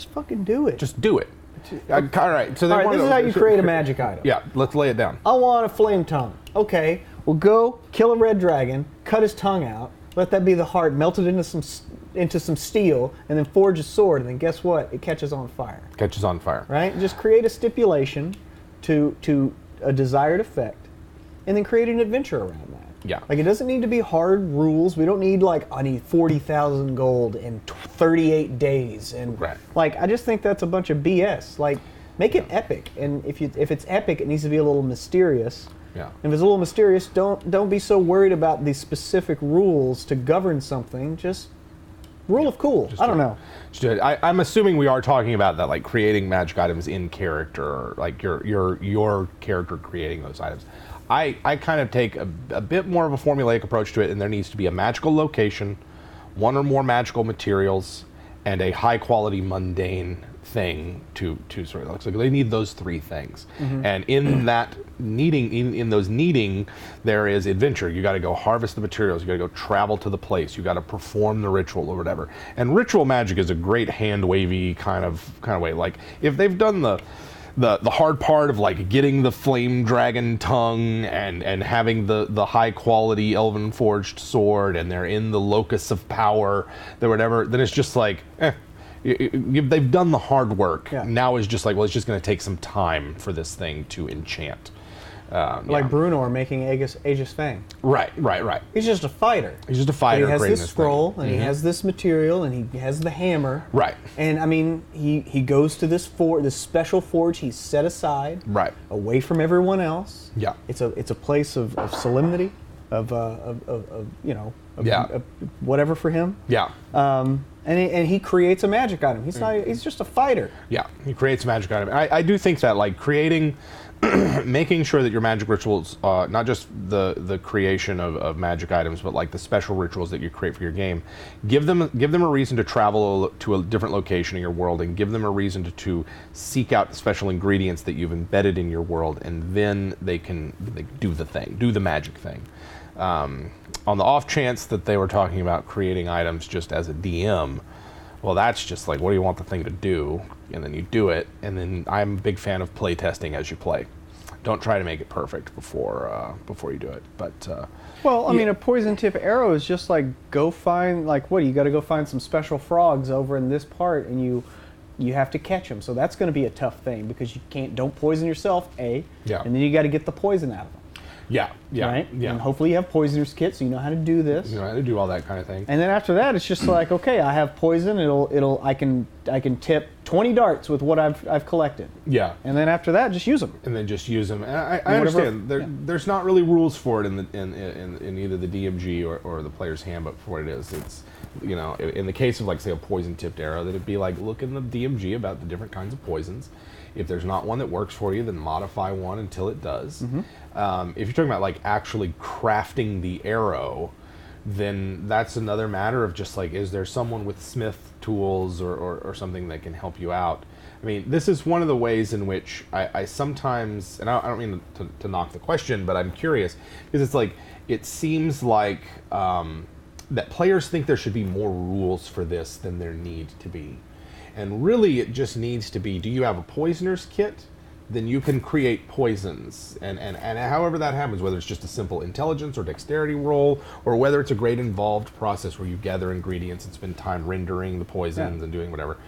just fucking do it. Just do it. All right. So All right, this is how you create a magic item. Yeah, let's lay it down. I want a flame tongue. Okay, well go kill a red dragon, cut his tongue out, let that be the heart, melt it into some steel, and then forge a sword, and then guess what? It catches on fire. Catches on fire. Right? Just create a stipulation to a desired effect, and then create an adventure around that. Yeah. Like, it doesn't need to be hard rules. We don't need, like, I need 40,000 gold in 38 days. And, right. like, I just think that's a bunch of BS. Like, make it epic. And if it's epic, it needs to be a little mysterious. Yeah. If it's a little mysterious, don't be so worried about the specific rules to govern something. Just rule of cool. I don't know. I'm assuming we are talking about that, like creating magic items in character, like your character creating those items. I kind of take a bit more of a formulaic approach to it, and there needs to be a magical location, one or more magical materials, and a high quality mundane thing to sort of, so they need those three things. Mm-hmm. And in that in those needing, there is adventure. You got to go harvest the materials, you got to go travel to the place, you got to perform the ritual or whatever. And ritual magic is a great hand wavy kind of way. Like, if they've done the hard part of, like, getting the flame dragon tongue and having the high quality elven forged sword, and they're in the locus of power, or whatever, then it's just like, they've done the hard work. Yeah. Now it's just like, well, it's just going to take some time for this thing to enchant. Like Bruenor making Aegis Fang. Right. He's just a fighter. He's just a fighter. But he has this scroll, thing. And he has this material, and he has the hammer. Right. And I mean, he goes to this special forge he's set aside. Right. Away from everyone else. Yeah. It's a place of solemnity, of whatever for him. Yeah. And he creates a magic item. He's just a fighter. Yeah, he creates a magic item. I do think that, like, creating, making sure that your magic rituals, not just the creation of magic items, but like the special rituals that you create for your game, give them a reason to travel to a different location in your world, and give them a reason to seek out special ingredients that you've embedded in your world, and then they do the magic thing. On the off chance that they were talking about creating items just as a DM, well, that's just like, what do you want the thing to do? And then you do it, and then I'm a big fan of play testing as you play. Don't try to make it perfect before you do it. But I mean, a poison tip arrow is just like, go find, like, what, you got to go find some special frogs over in this part, and you have to catch them. So that's going to be a tough thing, because don't poison yourself, and then you got to get the poison out of them. Yeah. Right? Yeah. And hopefully you have poisoner's kit, so you know how to do this. You know how to do all that kind of thing. And then after that, it's just like, okay, I have poison. I can tip 20 darts with what I've collected. Yeah. And then after that, just use them. And then just use them. And I understand. There's not really rules for it in either the DMG or the player's handbook for what it is. It's, in the case of, like, say, a poison tipped arrow, that it'd be like, look in the DMG about the different kinds of poisons. If there's not one that works for you, then modify one until it does. Mm-hmm. If you're talking about, like, actually crafting the arrow, then that's another matter of just, like, is there someone with smith tools or something that can help you out? I mean, this is one of the ways in which I sometimes, and I don't mean to knock the question, but I'm curious, because it's like, it seems like that players think there should be more rules for this than there need to be. And really, it just needs to be, do you have a poisoner's kit? Then you can create poisons. And however that happens, whether it's just a simple intelligence or dexterity roll, or whether it's a great involved process where you gather ingredients and spend time rendering the poisons and doing whatever.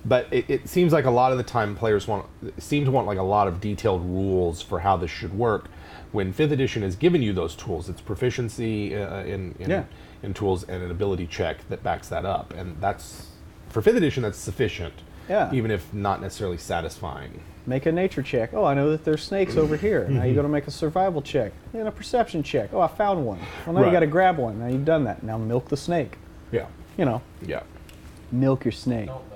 But it seems like a lot of the time players seem to want like a lot of detailed rules for how this should work, when 5th edition has given you those tools. It's proficiency in tools and an ability check that backs that up. And that's, for 5th edition, that's sufficient, even if not necessarily satisfying. Make a nature check. Oh, I know that there's snakes over here. Now you got to make a survival check and a perception check. Oh, I found one. Well, now you got to grab one. Now you've done that. Now milk the snake. Yeah. Yeah. Yeah. Milk your snake. Don't